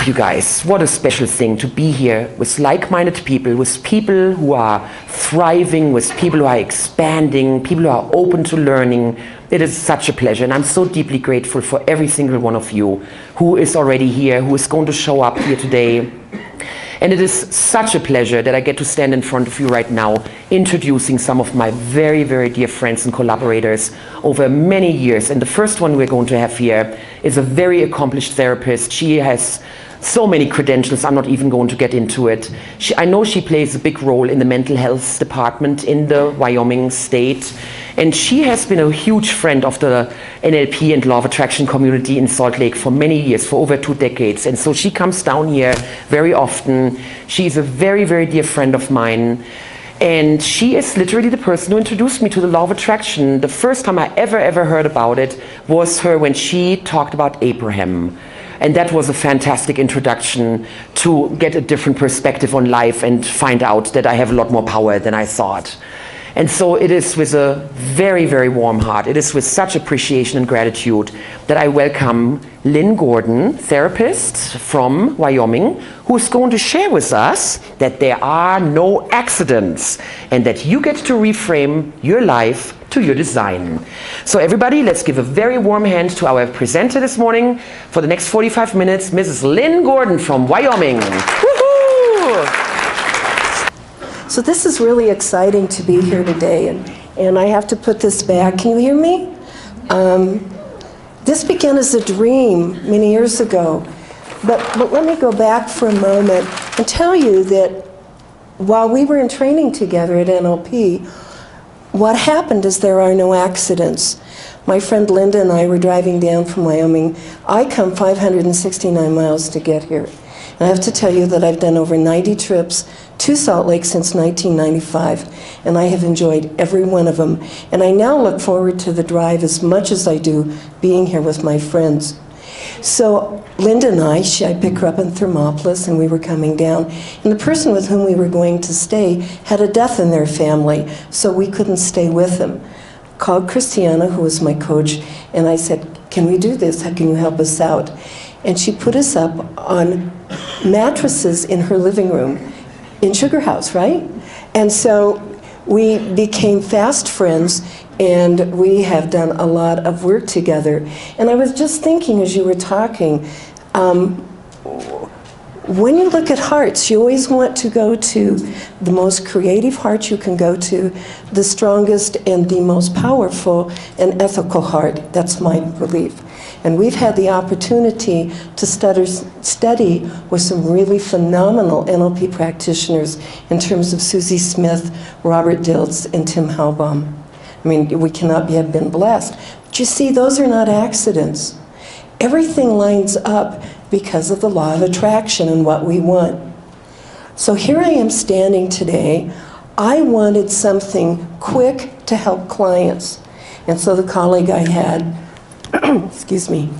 you guys, what a special thing to be here with like-minded people, with people who are thriving, with people who are expanding, people who are open to learning. It is such a pleasure, and I'm so deeply grateful for every single one of you who is already here, who is going to show up here today. And it is such a pleasure that I get to stand in front of you right now, introducing some of my very, very dear friends and collaborators over many years. And the first one we're going to have here is a very accomplished therapist. She has so many credentials, I'm not even going to get into it. I know she plays a big role in the mental health department in the Wyoming state. And she has been a huge friend of the NLP and Law of Attraction community in Salt Lake for many years, for over 2 decades. And so she comes down here very often. She's a very, very dear friend of mine. And she is literally the person who introduced me to the Law of Attraction. The first time I ever heard about it was her when she talked about Abraham. And that was a fantastic introduction to get a different perspective on life and find out that I have a lot more power than I thought. And so it is with a very, very warm heart, it is with such appreciation and gratitude that I welcome Lynn Gordon, therapist from Wyoming, who is going to share with us that there are no accidents and that you get to reframe your life to your design. So everybody, let's give a very warm hand to our presenter this morning for the next 45 minutes, Mrs. Lynn Gordon from Wyoming. Woohoo! So this is really exciting to be here today, and I have to put this back. Can you hear me? This began as a dream many years ago, but let me go back for a moment and tell you that while we were in training together at NLP, what happened is there are no accidents. My friend Linda and I were driving down from Wyoming. I come 569 miles to get here. And I have to tell you that I've done over 90 trips to Salt Lake since 1995, and I have enjoyed every one of them. And I now look forward to the drive as much as I do being here with my friends. So Linda and I picked her up in Thermopolis, and we were coming down. And the person with whom we were going to stay had a death in their family, so we couldn't stay with them. Called Christiane, who was my coach, and I said, "Can we do this? How can you help us out?" And she put us up on mattresses in her living room in Sugar House, right? And so we became fast friends, and we have done a lot of work together. And I was just thinking as you were talking, when you look at hearts, you always want to go to the most creative heart you can go to, the strongest and the most powerful and ethical heart. That's my belief. And we've had the opportunity to study with some really phenomenal NLP practitioners in terms of Susie Smith, Robert Dilts, and Tim Halbaum. I mean, we cannot have been blessed. But you see, those are not accidents. Everything lines up because of the law of attraction and what we want. So here I am standing today. I wanted something quick to help clients. And so the colleague I had, excuse me,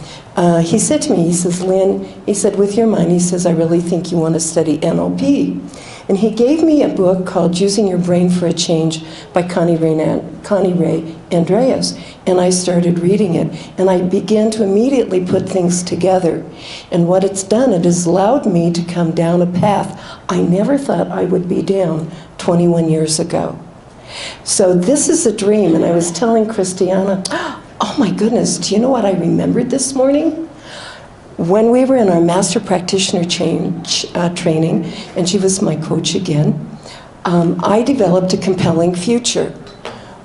he said to me, he says, "Lynn," he said, "with your mind," he says, "I really think you want to study NLP." And he gave me a book called Using Your Brain for a Change by Connie Ray Andreas. And I started reading it, and I began to immediately put things together. And what it's done, it has allowed me to come down a path I never thought I would be down 21 years ago. So this is a dream, and I was telling Christiane, oh my goodness, do you know what I remembered this morning? When we were in our Master Practitioner training, and she was my coach again, I developed a compelling future.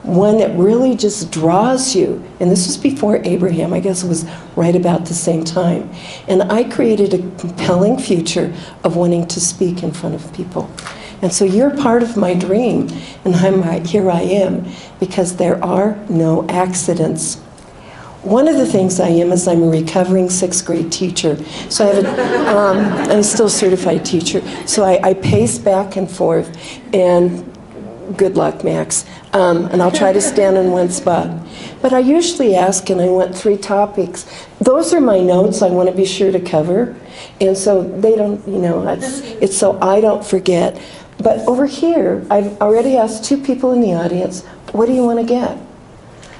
One that really just draws you. And this was before Abraham, I guess it was right about the same time. And I created a compelling future of wanting to speak in front of people. And so you're part of my dream, and here I am, because there are no accidents. One of the things I am is I'm a recovering 6th grade teacher. So I have I'm still a certified teacher. So I pace back and forth, and good luck, Max. And I'll try to stand in one spot. But I usually ask, and I want 3 topics. Those are my notes I want to be sure to cover. And so they don't, it's so I don't forget. But over here, I've already asked 2 people in the audience, what do you want to get?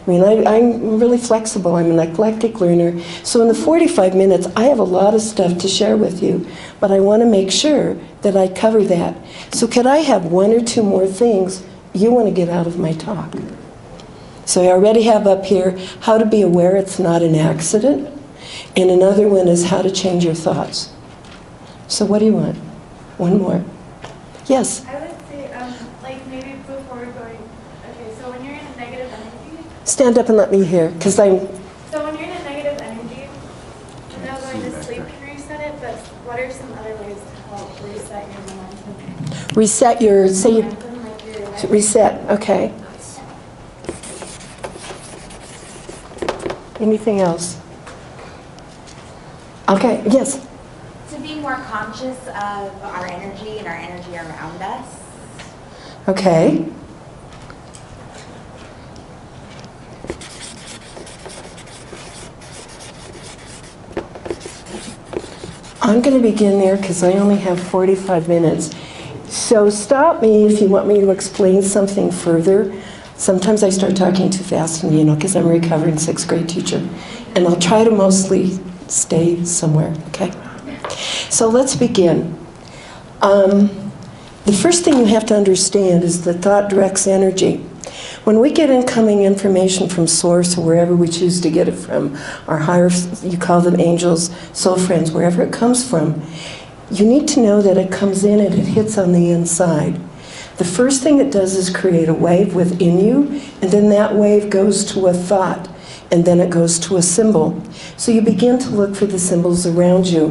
I mean, I'm really flexible. I'm an eclectic learner. So in the 45 minutes, I have a lot of stuff to share with you, but I want to make sure that I cover that. So could I have one or two more things you want to get out of my talk? So I already have up here how to be aware it's not an accident, and another one is how to change your thoughts. So what do you want? One more. Yes? I would say, like maybe before we're going, okay, so when you're in a negative energy. Stand up and let me hear, because I'm. So when you're in a negative energy, and now going to sleep can reset it, but what are some other ways to help reset your momentum? Reset your, say you, Momentum, like your reset, okay. Anything else? Okay, yes. To be more conscious of our energy and our energy around us. Okay. I'm going to begin there because I only have 45 minutes. So stop me if you want me to explain something further. Sometimes I start talking too fast, and because I'm a recovering 6th grade teacher. And I'll try to mostly stay somewhere, okay? So let's begin. The first thing you have to understand is that thought directs energy. When we get incoming information from source, or wherever we choose to get it from, our higher, you call them angels, soul friends, wherever it comes from, you need to know that it comes in and it hits on the inside. The first thing it does is create a wave within you, and then that wave goes to a thought, and then it goes to a symbol. So you begin to look for the symbols around you.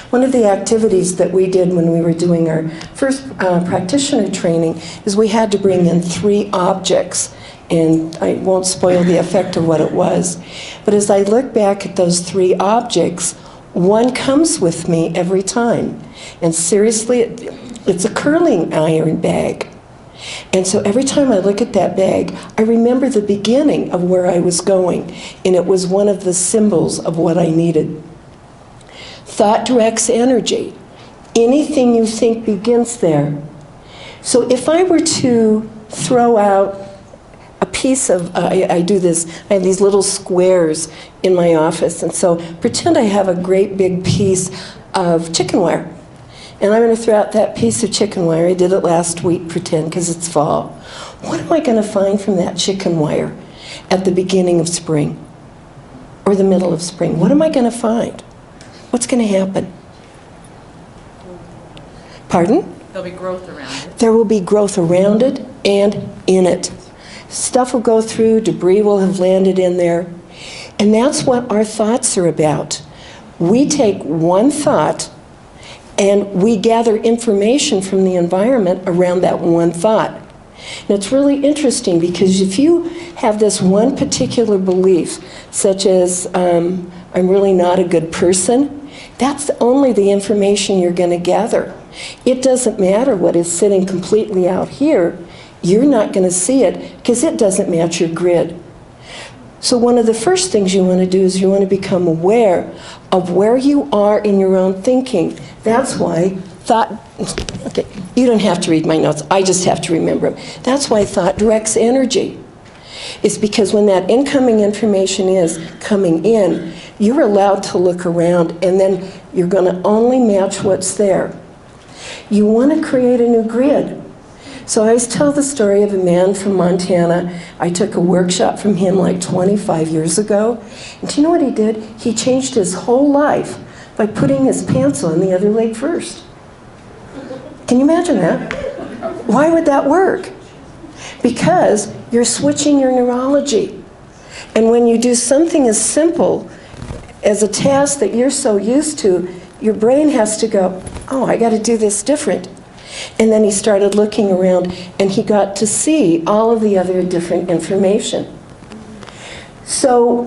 One of the activities that we did when we were doing our first practitioner training is we had to bring in 3 objects, and I won't spoil the effect of what it was. But as I look back at those 3 objects, one comes with me every time. And seriously, it's a curling iron bag. And so every time I look at that bag, I remember the beginning of where I was going, and it was one of the symbols of what I needed. Thought directs energy. Anything you think begins there. So if I were to throw out a piece of, I do this, I have these little squares in my office, and so pretend I have a great big piece of chicken wire. And I'm going to throw out that piece of chicken wire. I did it last week, pretend, because it's fall. What am I going to find from that chicken wire at the beginning of spring? Or the middle of spring? What am I going to find? What's going to happen? Pardon? There'll be growth around it. There will be growth around it and in it. Stuff will go through, debris will have landed in there. And that's what our thoughts are about. We take one thought and we gather information from the environment around that one thought. And it's really interesting because if you have this one particular belief, such as, I'm really not a good person, that's only the information you're going to gather. It doesn't matter what is sitting completely out here. You're not going to see it because it doesn't match your grid. So one of the first things you want to do is you want to become aware of where you are in your own thinking. That's why thought, okay, you don't have to read my notes, I just have to remember them. That's why thought directs energy. It's because when that incoming information is coming in, you're allowed to look around, and then you're going to only match what's there. You want to create a new grid. So I always tell the story of a man from Montana. I took a workshop from him like 25 years ago. And do you know what he did? He changed his whole life by putting his pants on the other leg first. Can you imagine that? Why would that work? Because you're switching your neurology. And when you do something as simple as a task that you're so used to, your brain has to go, oh, I got to do this different. And then he started looking around, and he got to see all of the other different information. So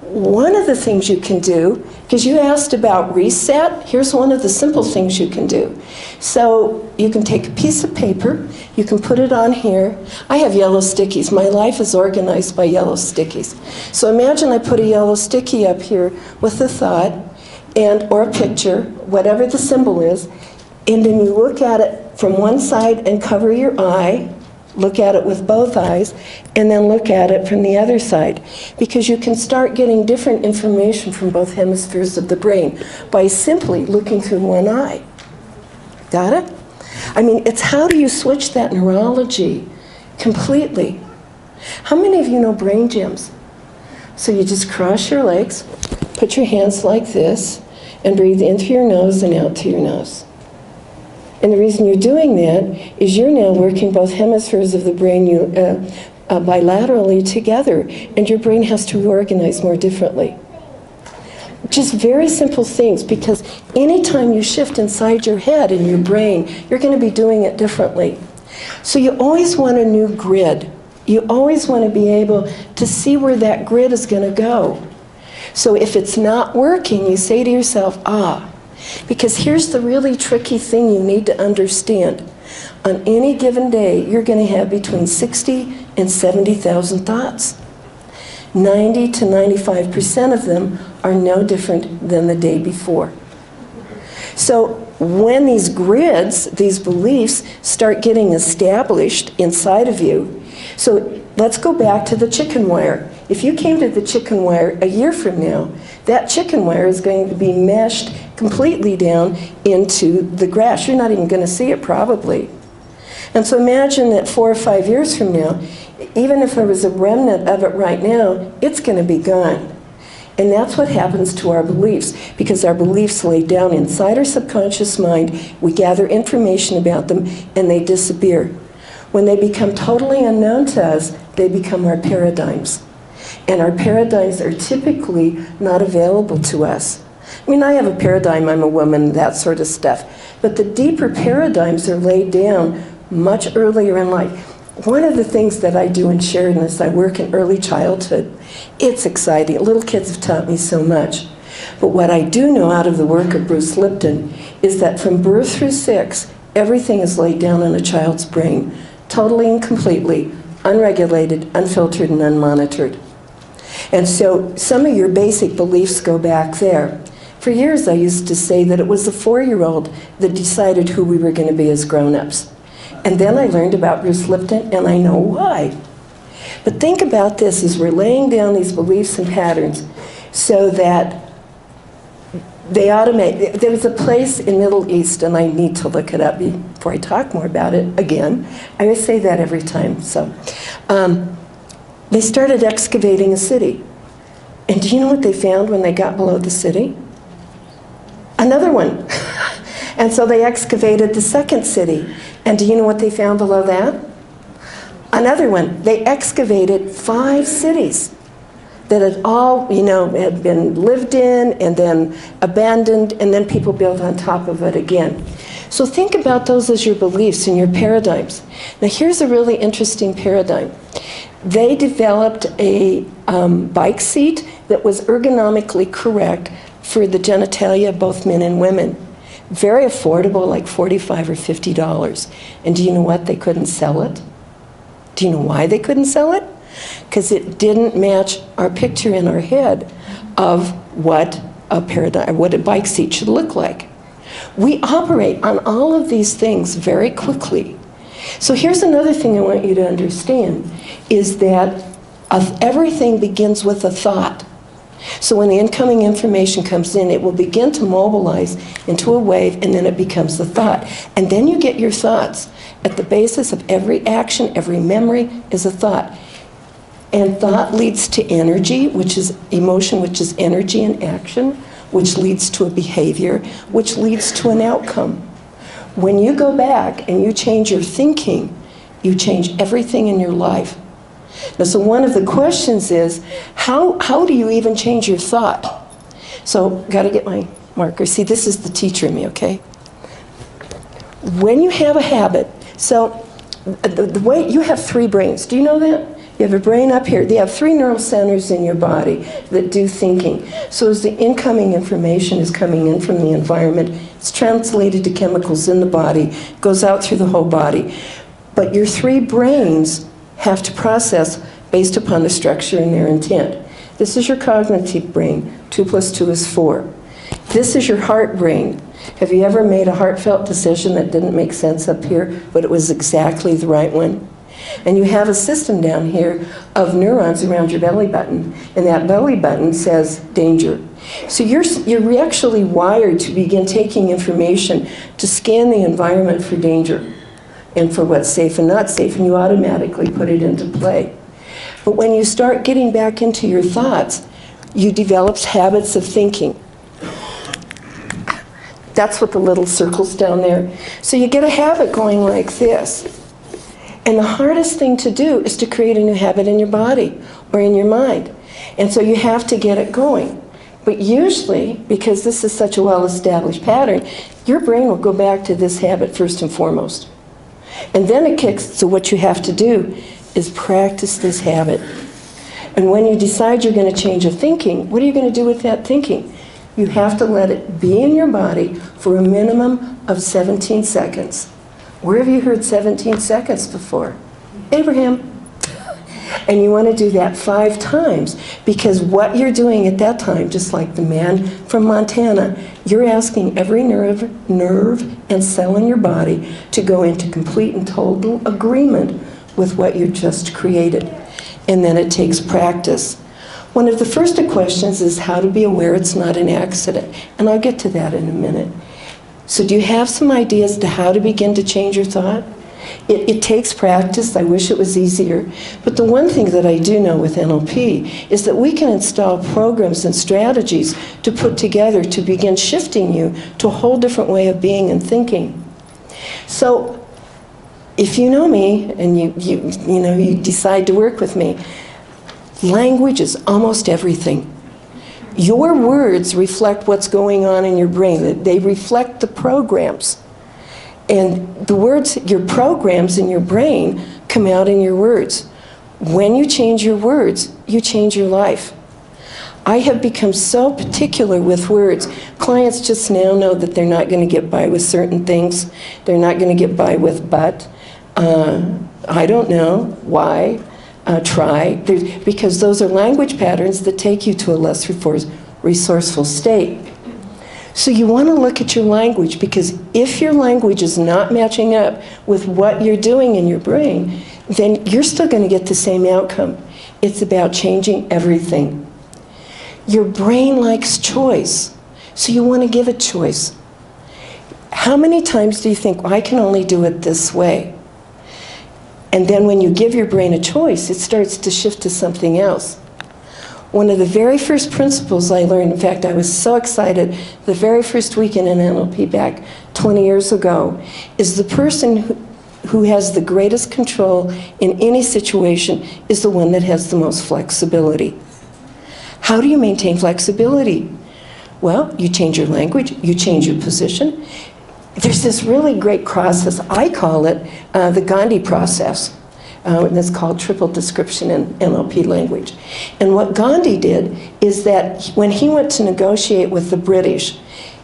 one of the things you can do, because you asked about reset, here's one of the simple things you can do. So you can take a piece of paper, you can put it on here. I have yellow stickies. My life is organized by yellow stickies. So imagine I put a yellow sticky up here with a thought or a picture, whatever the symbol is, and then you look at it from one side and cover your eye, Look at it with both eyes, and then look at it from the other side. Because you can start getting different information from both hemispheres of the brain by simply looking through one eye. Got it? I mean, it's how do you switch that neurology completely? How many of you know brain gyms? So you just cross your legs, put your hands like this, and breathe in through your nose and out through your nose. And the reason you're doing that is you're now working both hemispheres of the brain bilaterally together, and your brain has to reorganize more differently. Just very simple things, because anytime you shift inside your head and your brain, you're going to be doing it differently. So you always want a new grid. You always want to be able to see where that grid is going to go. So if it's not working, you say to yourself, because here's the really tricky thing you need to understand. On any given day, you're going to have between 60 and 70,000 thoughts. 90 to 95% of them are no different than the day before. So when these grids, these beliefs, start getting established inside of you, so let's go back to the chicken wire. If you came to the chicken wire a year from now, that chicken wire is going to be meshed completely down into the grass. You're not even going to see it probably. And so imagine that 4 or 5 years from now, even if there was a remnant of it right now, it's going to be gone. And that's what happens to our beliefs, because our beliefs lay down inside our subconscious mind, we gather information about them, and they disappear. When they become totally unknown to us, they become our paradigms. And our paradigms are typically not available to us. I mean, I have a paradigm, I'm a woman, that sort of stuff. But the deeper paradigms are laid down much earlier in life. One of the things that I do and share in this, I work in early childhood. It's exciting. Little kids have taught me so much. But what I do know out of the work of Bruce Lipton is that from birth through 6, everything is laid down in a child's brain, totally and completely, unregulated, unfiltered, and unmonitored. And so some of your basic beliefs go back there. For years I used to say that it was the 4-year-old that decided who we were going to be as grown-ups. And then I learned about Bruce Lipton, and I know why. But think about this as we're laying down these beliefs and patterns so that they automate. There was a place in Middle East, and I need to look it up before I talk more about it again. I always say that every time. So they started excavating a city. And do you know what they found when they got below the city? Another one. And so they excavated the second city. And do you know what they found below that? Another one. They excavated 5 cities that had all, had been lived in and then abandoned, and then people built on top of it again. So think about those as your beliefs and your paradigms. Now here's a really interesting paradigm. They developed a bike seat that was ergonomically correct for the genitalia of both men and women. Very affordable, like $45 or $50. And do you know what? They couldn't sell it. Do you know why they couldn't sell it? Because it didn't match our picture in our head of what a paradigm, what a bike seat should look like. We operate on all of these things very quickly. So here's another thing I want you to understand, is that everything begins with a thought. So when the incoming information comes in, it will begin to mobilize into a wave, and then it becomes a thought. And then you get your thoughts. At the basis of every action, every memory is a thought. And thought leads to energy, which is emotion, which is energy and action, which leads to a behavior, which leads to an outcome. When you go back and you change your thinking, you change everything in your life. Now, so one of the questions is, how do you even change your thought? So, got to get my marker. See, this is the teacher in me, okay? When you have a habit, so the way you have 3 brains. Do you know that? You have a brain up here. They have 3 neural centers in your body that do thinking. So as the incoming information is coming in from the environment, it's translated to chemicals in the body, goes out through the whole body. But your 3 brains have to process based upon the structure and their intent. This is your cognitive brain. 2 plus 2 is 4. This is your heart brain. Have you ever made a heartfelt decision that didn't make sense up here, but it was exactly the right one? And you have a system down here of neurons around your belly button, and that belly button says danger. So you're actually wired to begin taking information to scan the environment for danger and for what's safe and not safe, and you automatically put it into play. But when you start getting back into your thoughts, you develop habits of thinking. That's what the little circle's down there. So you get a habit going like this. And the hardest thing to do is to create a new habit in your body or in your mind. And so you have to get it going. But usually, because this is such a well-established pattern, your brain will go back to this habit first and foremost. And then it kicks, so what you have to do is practice this habit. And when you decide you're going to change your thinking, what are you going to do with that thinking? You have to let it be in your body for a minimum of 17 seconds. Where have you heard 17 seconds before? Abraham. And you want to do that 5 times, because what you're doing at that time, just like the man from Montana, you're asking every nerve and cell in your body to go into complete and total agreement with what you just created. And then it takes practice. One of the first questions is how to be aware it's not an accident. And I'll get to that in a minute. So do you have some ideas to how to begin to change your thought? It takes practice. I wish it was easier. But the one thing that I do know with NLP is that we can install programs and strategies to put together to begin shifting you to a whole different way of being and thinking. So if you know me and you decide to work with me, language is almost everything. Your words reflect what's going on in your brain. They reflect the programs. And the words, your programs in your brain come out in your words. When you change your words, you change your life. I have become so particular with words. Clients just now know that they're not going to get by with certain things. They're not going to get by with but. I don't know. Why? Try. Because those are language patterns that take you to a less resourceful state. So you want to look at your language, because if your language is not matching up with what you're doing in your brain, then you're still going to get the same outcome. It's about changing everything. Your brain likes choice, so you want to give it choice. How many times do you think, I can only do it this way? And then when you give your brain a choice, it starts to shift to something else. One of the very first principles I learned, in fact, I was so excited, the very first weekend in NLP back 20 years ago, is the person who has the greatest control in any situation is the one that has the most flexibility. How do you maintain flexibility? Well, you change your language, you change your position. There's this really great process, I call it the Gandhi process. And it's called triple description in NLP language. And what Gandhi did is that when he went to negotiate with the British,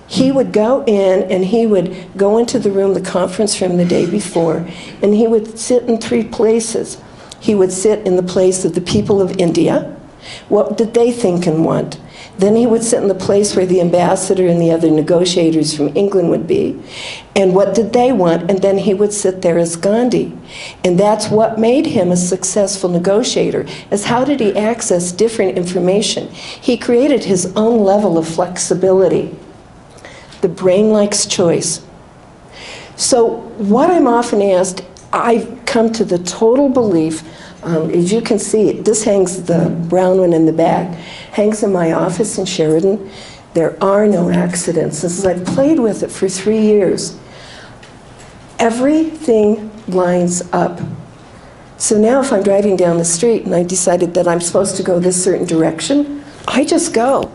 he would go in and he would go into the room, the conference room the day before, and he would sit in 3 places. He would sit in the place of the people of India. What did they think and want? Then he would sit in the place where the ambassador and the other negotiators from England would be. And what did they want? And then he would sit there as Gandhi. And that's what made him a successful negotiator, is how did he access different information? He created his own level of flexibility. The brain likes choice. So what I'm often asked, I've come to the total belief, as you can see, this hangs, the brown one in the back, hangs in my office in Sheridan. There are no accidents. Since I've played with it for 3 years, everything lines up. So now if I'm driving down the street and I decided that I'm supposed to go this certain direction, I just go.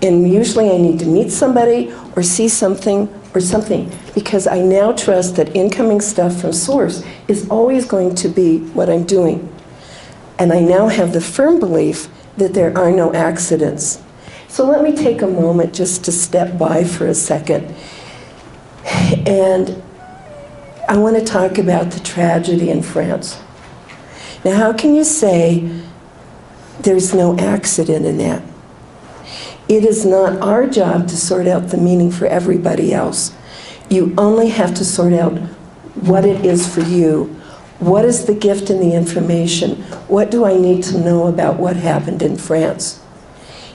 And usually I need to meet somebody or see something or something, because I now trust that incoming stuff from source is always going to be what I'm doing. And I now have the firm belief that there are no accidents. So let me take a moment just to step by for a second. And I want to talk about the tragedy in France. Now, how can you say there's no accident in that? It is not our job to sort out the meaning for everybody else. You only have to sort out what it is for you. What is the gift in the information? What do I need to know about what happened in France?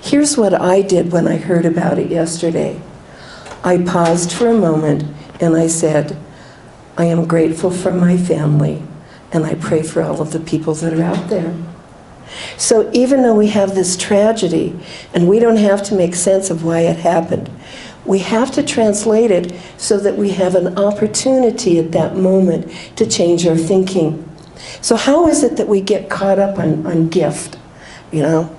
Here's what I did when I heard about it yesterday. I paused for a moment and I said, I am grateful for my family and I pray for all of the people that are out there. So even though we have this tragedy and we don't have to make sense of why it happened, we have to translate it so that we have an opportunity at that moment to change our thinking. So how is it that we get caught up on gift, you know?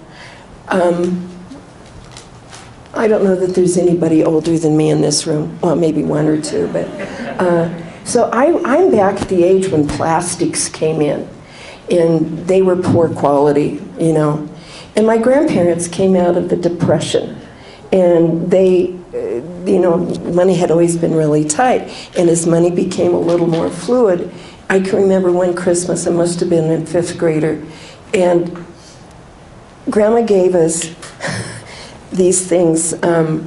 I don't know that there's anybody older than me in this room. Well, maybe one or two, but... so I'm back at the age when plastics came in, and they were poor quality, you know. And my grandparents came out of the Depression, and they, you know, money had always been really tight, and as money became a little more fluid, I can remember one Christmas, I must have been in 5th grader, and Grandma gave us these things, now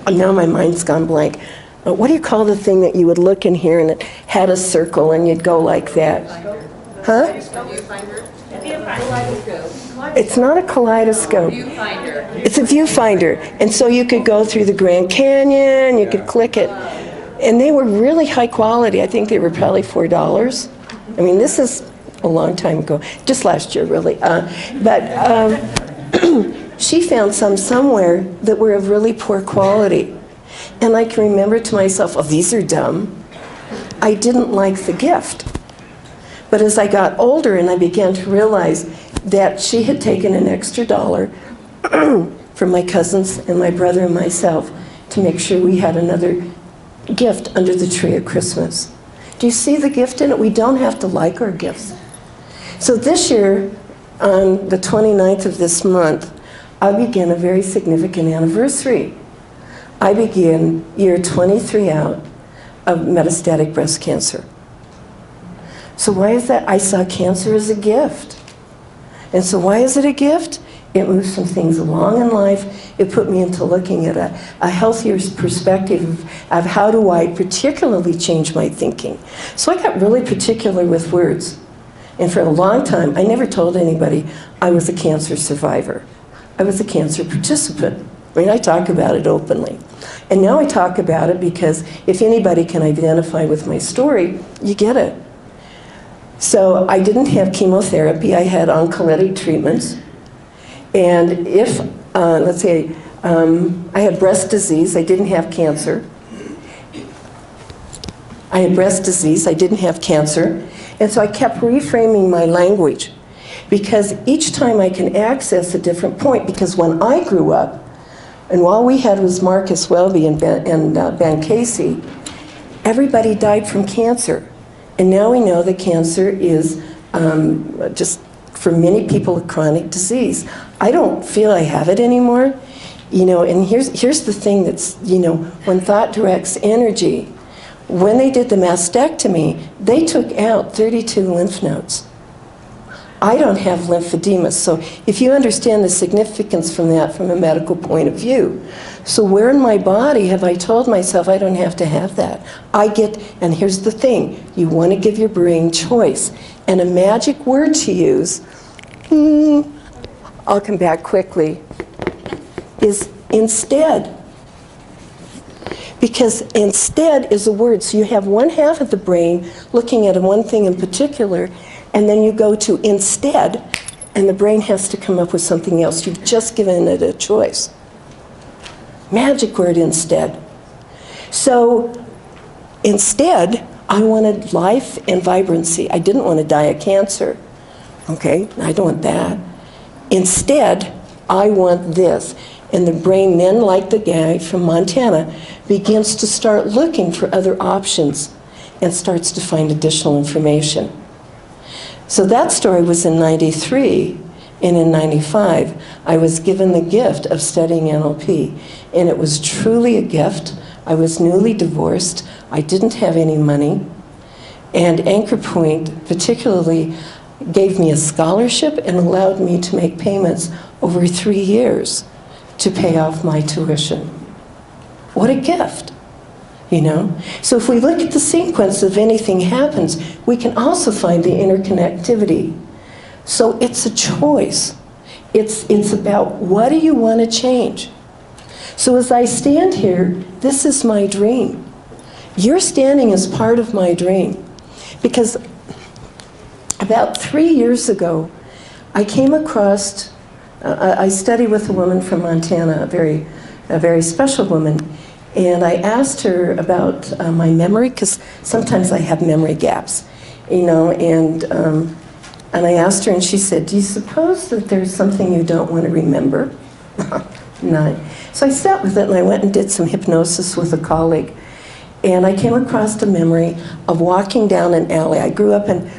my mind's gone blank. What do you call the thing that you would look in here and it had a circle and you'd go like that? Huh? It's not a kaleidoscope. It's a viewfinder. And so you could go through the Grand Canyon, you could click it. And they were really high quality. I think they were probably $4. I mean, this is a long time ago, just last year really. She found some somewhere that were of really poor quality. And I can remember to myself, oh, these are dumb. I didn't like the gift. But as I got older and I began to realize that she had taken an extra $1 from my cousins and my brother and myself to make sure we had another gift under the tree at Christmas. Do you see the gift in it? We don't have to like our gifts. So this year, on the 29th of this month, I begin a very significant anniversary. I begin year 23 out of metastatic breast cancer. So why is that? I saw cancer as a gift. And so why is it a gift? It moved some things along in life. It put me into looking at a healthier perspective of how do I particularly change my thinking. So I got really particular with words. And for a long time, I never told anybody I was a cancer survivor. I was a cancer participant. I mean, I talk about it openly. And now I talk about it because if anybody can identify with my story, you get it. So I didn't have chemotherapy. I had oncolytic treatments. And if, let's say, I had breast disease, I didn't have cancer. I had breast disease, I didn't have cancer. And so I kept reframing my language because each time I can access a different point, because when I grew up, and all we had was Marcus Welby and Ben Casey, everybody died from cancer. And now we know that cancer is just, for many people, a chronic disease. I don't feel I have it anymore. You know, and here's the thing that's, you know, when thought directs energy, when they did the mastectomy, they took out 32 lymph nodes. I don't have lymphedema, so if you understand the significance from that from a medical point of view. So where in my body have I told myself I don't have to have that? I get, and here's the thing, you want to give your brain choice. And a magic word to use, I'll come back quickly, is instead. Because instead is a word. So you have one half of the brain looking at one thing in particular, and then you go to instead, and the brain has to come up with something else. You've just given it a choice. Magic word, instead. So instead, I wanted life and vibrancy. I didn't want to die of cancer. Okay, I don't want that. Instead, I want this. And the brain then, like the guy from Montana, begins to start looking for other options and starts to find additional information. So that story was in '93, and in '95, I was given the gift of studying NLP. And it was truly a gift. I was newly divorced. I didn't have any money. And Anchor Point particularly gave me a scholarship and allowed me to make payments over 3 years to pay off my tuition. What a gift. you know? So if we look at the sequence of anything happens, we can also find the interconnectivity. So it's a choice. It's about what do you want to change? So as I stand here, this is my dream. You're standing as part of my dream. Because about 3 years ago, I came across, I studied with a woman from Montana, a very special woman, and I asked her about my memory, because sometimes I have memory gaps, you know, and I asked her, and she said, do you suppose that there's something you don't want to remember? No. So I sat with it, and I went and did some hypnosis with a colleague, and I came across the memory of walking down an alley. I grew up in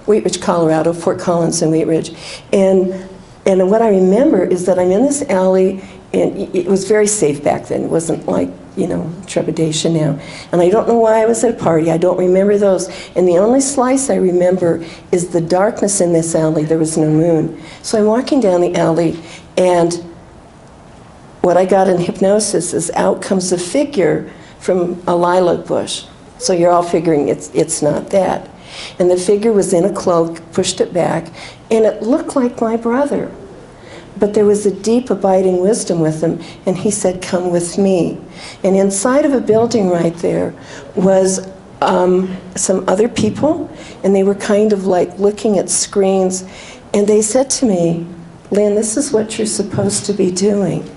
Wheat Ridge, Colorado, Fort Collins and Wheat Ridge. And what I remember is that I'm in this alley, and it was very safe back then. It wasn't like, you know, trepidation now. And I don't know why I was at a party. I don't remember those. And the only slice I remember is the darkness in this alley. There was no moon. So I'm walking down the alley, and what I got in hypnosis is out comes a figure from a lilac bush. So you're all figuring it's not that. And the figure was in a cloak, pushed it back, and it looked like my brother. But there was a deep abiding wisdom with him, and he said, come with me. And inside of a building right there was some other people, and they were kind of like looking at screens, and they said to me, Lynn, this is what you're supposed to be doing.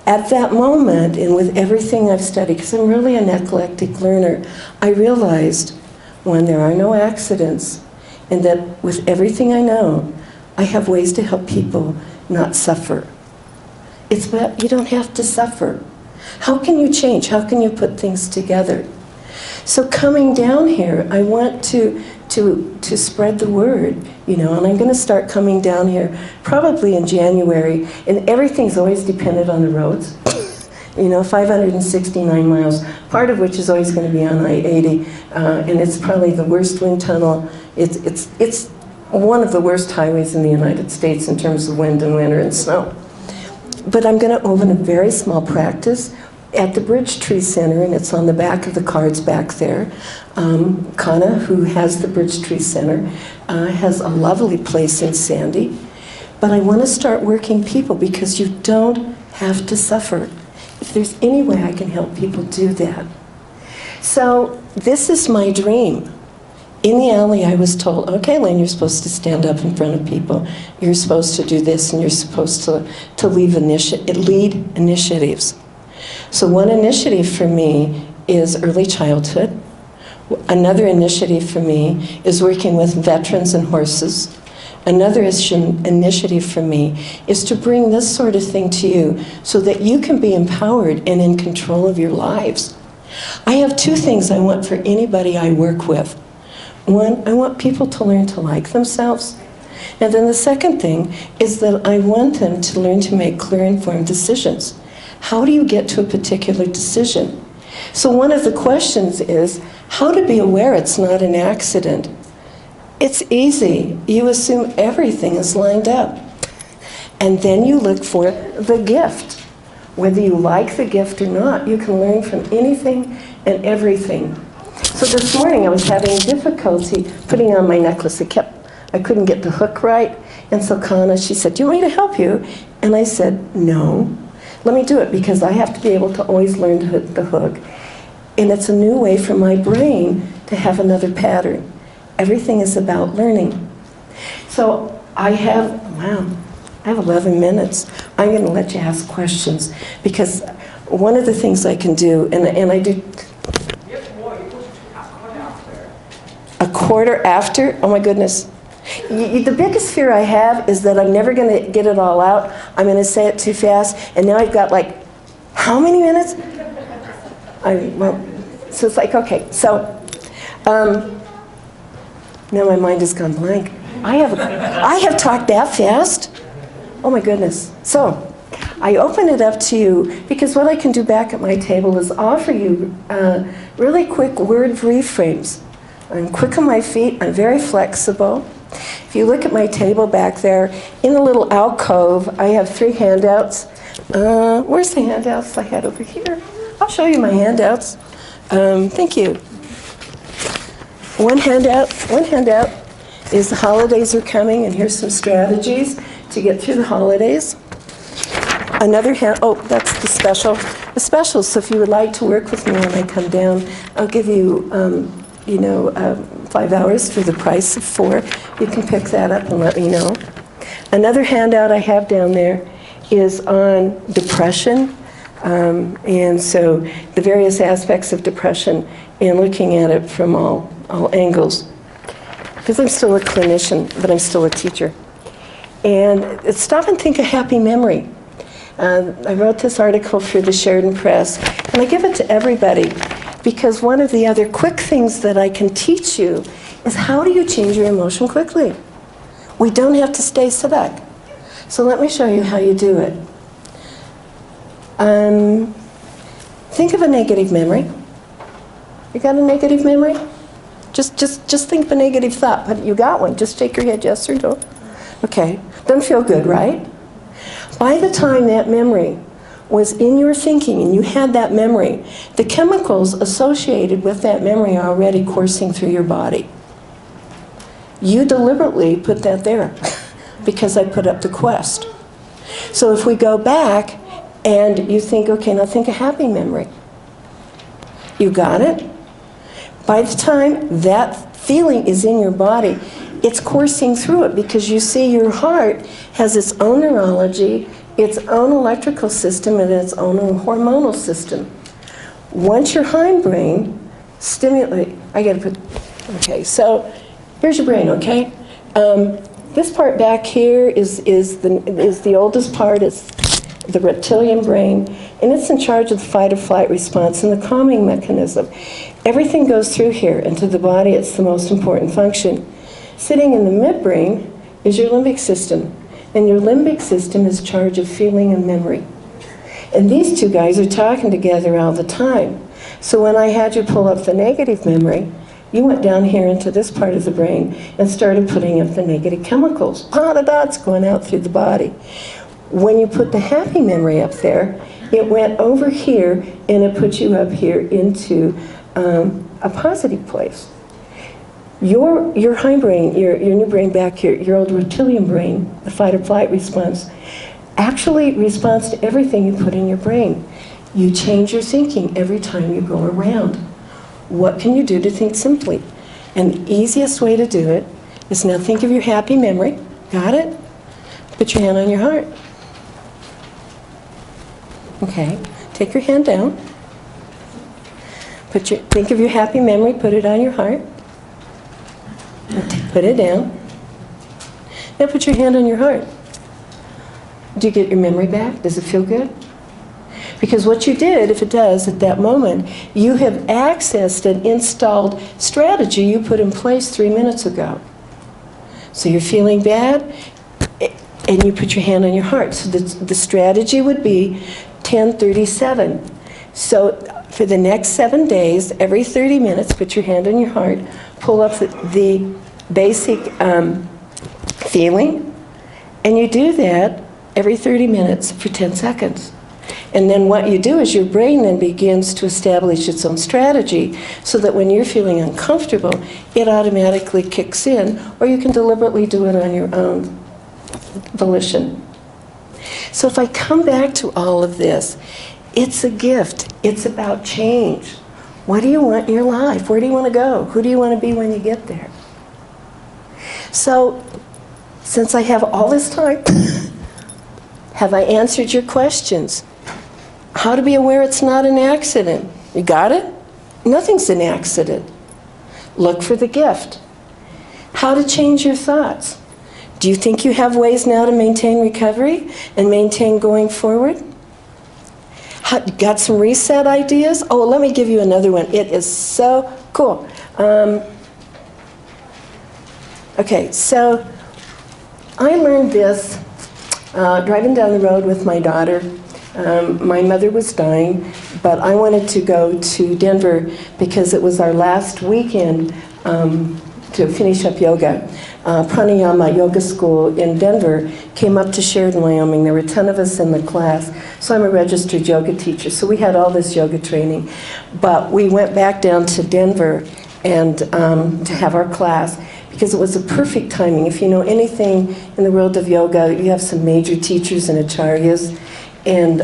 At that moment, and with everything I've studied, because I'm really an eclectic learner, I realized when there are no accidents, and that with everything I know, I have ways to help people not suffer. It's about, you don't have to suffer. How can you change? How can you put things together? So coming down here, I want to spread the word, you know, and I'm going to start coming down here probably in January, and everything's always dependent on the roads. You know, 569 miles, part of which is always going to be on I-80, and it's probably the worst wind tunnel. It's one of the worst highways in the United States in terms of wind and winter and snow. But I'm going to open a very small practice at the Bridge Tree Center, and it's on the back of the cards back there. Kana, who has the Bridge Tree Center, has a lovely place in Sandy. But I want to start working people because you don't have to suffer. If there's any way I can help people do that. So this is my dream. In the alley, I was told, okay, Lynn, you're supposed to stand up in front of people. You're supposed to do this, and you're supposed to lead initiatives. So one initiative for me is early childhood. Another initiative for me is working with veterans and horses. Another initiative for me is to bring this sort of thing to you so that you can be empowered and in control of your lives. I have two things I want for anybody I work with. One, I want people to learn to like themselves. And then the second thing is that I want them to learn to make clear, informed decisions. How do you get to a particular decision? So one of the questions is how to be aware it's not an accident. It's easy. You assume everything is lined up. And then you look for the gift. Whether you like the gift or not, you can learn from anything and everything. So this morning I was having difficulty putting on my necklace. I couldn't get the hook right. And so Kana, she said, do you want me to help you? And I said, no. Let me do it because I have to be able to always learn to hit the hook. And it's a new way for my brain to have another pattern. Everything is about learning. So I have 11 minutes. I'm going to let you ask questions because one of the things I can do, and I do. A quarter after? Oh my goodness. The biggest fear I have is that I'm never going to get it all out. I'm going to say it too fast, and now I've got like, how many minutes? So it's like, okay, so. Now my mind has gone blank. I have talked that fast? Oh my goodness. So, I open it up to you because what I can do back at my table is offer you really quick word reframes. I'm quick on my feet, I'm very flexible. If you look at my table back there, in the little alcove, I have 3 handouts. Where's the handouts I had over here? I'll show you my handouts. Thank you. One handout is the holidays are coming, and here's some strategies to get through the holidays. Another that's the special. So if you would like to work with me when I come down, I'll give you, 5 hours for the price of 4. You can pick that up and let me know. Another handout I have down there is on depression, and so the various aspects of depression and looking at it from all angles. Because I'm still a clinician, but I'm still a teacher. And it's Stop and Think a Happy Memory. I wrote this article for the Sheridan Press, and I give it to everybody because one of the other quick things that I can teach you is how do you change your emotion quickly? We don't have to stay stuck. So let me show you how you do it. Think of a negative memory. You got a negative memory? Just think of a negative thought, but you got one. Just shake your head yes or no. Okay, doesn't feel good, right? By the time that memory was in your thinking and you had that memory, the chemicals associated with that memory are already coursing through your body. You deliberately put that there because I put up the quest. So if we go back and you think, okay, now think a happy memory. You got it? By the time that feeling is in your body, it's coursing through it because you see your heart has its own neurology, its own electrical system, and its own hormonal system. Once your hindbrain stimulate, okay, so here's your brain, okay? This part back here is the oldest part. It's the reptilian brain, and it's in charge of the fight or flight response and the calming mechanism. Everything goes through here, and to the body it's the most important function. Sitting in the midbrain is your limbic system, and your limbic system is in charge of feeling and memory. And these two guys are talking together all the time. So when I had you pull up the negative memory, you went down here into this part of the brain and started putting up the negative chemicals. It's going out through the body. When you put the happy memory up there, it went over here and it put you up here into a positive place. Your hindbrain, your new brain back here, your old reptilian brain, the fight or flight response, actually responds to everything you put in your brain. You change your thinking every time you go around. What can you do to think simply? And the easiest way to do it is now think of your happy memory. Got it? Put your hand on your heart. Okay, take your hand down. Think of your happy memory, put it on your heart. Put it down. Now put your hand on your heart. Do you get your memory back? Does it feel good? Because what you did, if it does, at that moment, you have accessed an installed strategy you put in place 3 minutes ago. So you're feeling bad, and you put your hand on your heart. So the strategy would be 10:37. So for the next 7 days, every 30 minutes, put your hand on your heart, pull up the basic feeling, and you do that every 30 minutes for 10 seconds. And then what you do is your brain then begins to establish its own strategy so that when you're feeling uncomfortable, it automatically kicks in, or you can deliberately do it on your own volition. So if I come back to all of this, it's a gift. It's about change. What do you want in your life? Where do you want to go? Who do you want to be when you get there? So, since I have all this time, have I answered your questions? How to be aware it's not an accident. You got it? Nothing's an accident. Look for the gift. How to change your thoughts. Do you think you have ways now to maintain recovery and maintain going forward? Got some reset ideas? Oh, let me give you another one. It is so cool. Okay, so I learned this driving down the road with my daughter. My mother was dying, but I wanted to go to Denver because it was our last weekend to finish up yoga. pranayama yoga school in Denver came up to Sheridan, Wyoming. There were 10 of us in the class. So I'm a registered yoga teacher. So we had all this yoga training. But we went back down to Denver and to have our class because it was a perfect timing. If you know anything in the world of yoga, you have some major teachers and acharyas. And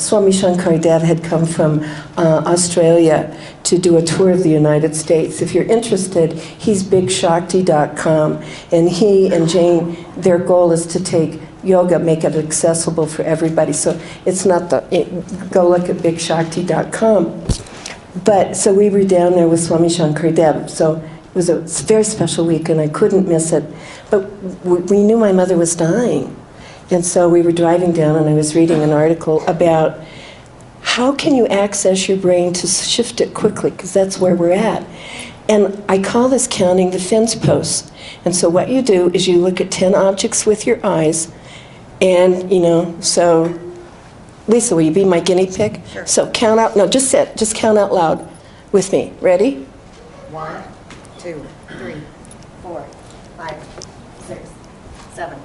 Swami Shankaradev had come from Australia to do a tour of the United States. If you're interested, he's bigshakti.com. And he and Jane, their goal is to take yoga, make it accessible for everybody. So it's not go look at bigshakti.com. But so we were down there with Swami Shankaradev. So it was a very special week and I couldn't miss it. But we knew my mother was dying. And so we were driving down and I was reading an article about how can you access your brain to shift it quickly, because that's where we're at. And I call this counting the fence posts. And so what you do is you look at 10 objects with your eyes and, so Lisa, will you be my guinea pig? Sure. So count out, no, just count out loud with me. Ready? 1, 2, 3, 4, 5, 6, 7,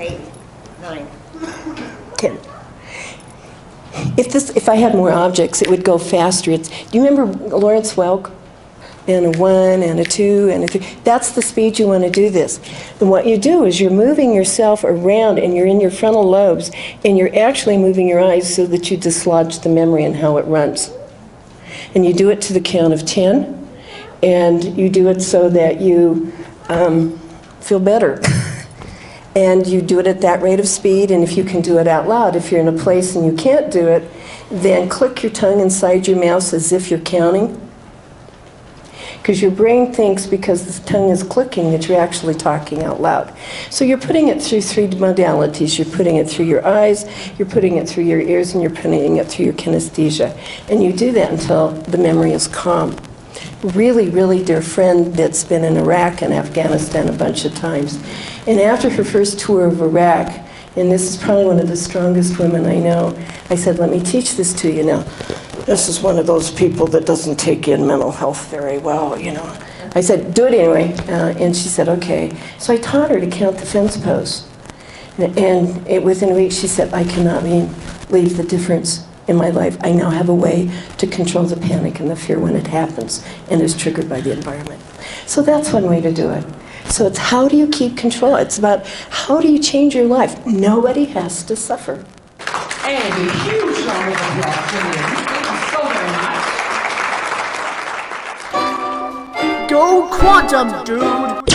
8, 9, 10. If I had more objects, it would go faster. Do you remember Lawrence Welk? And a 1, and a 2, and a 3. That's the speed you want to do this. And what you do is you're moving yourself around, and you're in your frontal lobes, and you're actually moving your eyes so that you dislodge the memory and how it runs. And you do it to the count of 10, and you do it so that you feel better. And you do it at that rate of speed, and if you can do it out loud, if you're in a place and you can't do it, then click your tongue inside your mouth as if you're counting. Because your brain thinks because the tongue is clicking that you're actually talking out loud. So you're putting it through 3 modalities. You're putting it through your eyes, you're putting it through your ears, and you're putting it through your kinesthesia. And you do that until the memory is calm. Really, really dear friend that's been in Iraq and Afghanistan a bunch of times. And after her first tour of Iraq, and this is probably one of the strongest women I know, I said, let me teach this to you now. This is one of those people that doesn't take in mental health very well, I said, do it anyway. And she said, okay. So I taught her to count the fence posts. And within a week, she said, I cannot leave the difference in my life. I now have a way to control the panic and the fear when it happens and is triggered by the environment. So that's one way to do it. So it's how do you keep control? It's about how do you change your life? Nobody has to suffer. And a huge round of applause for Lynn. Thank you so very much. Go Quantum, dude!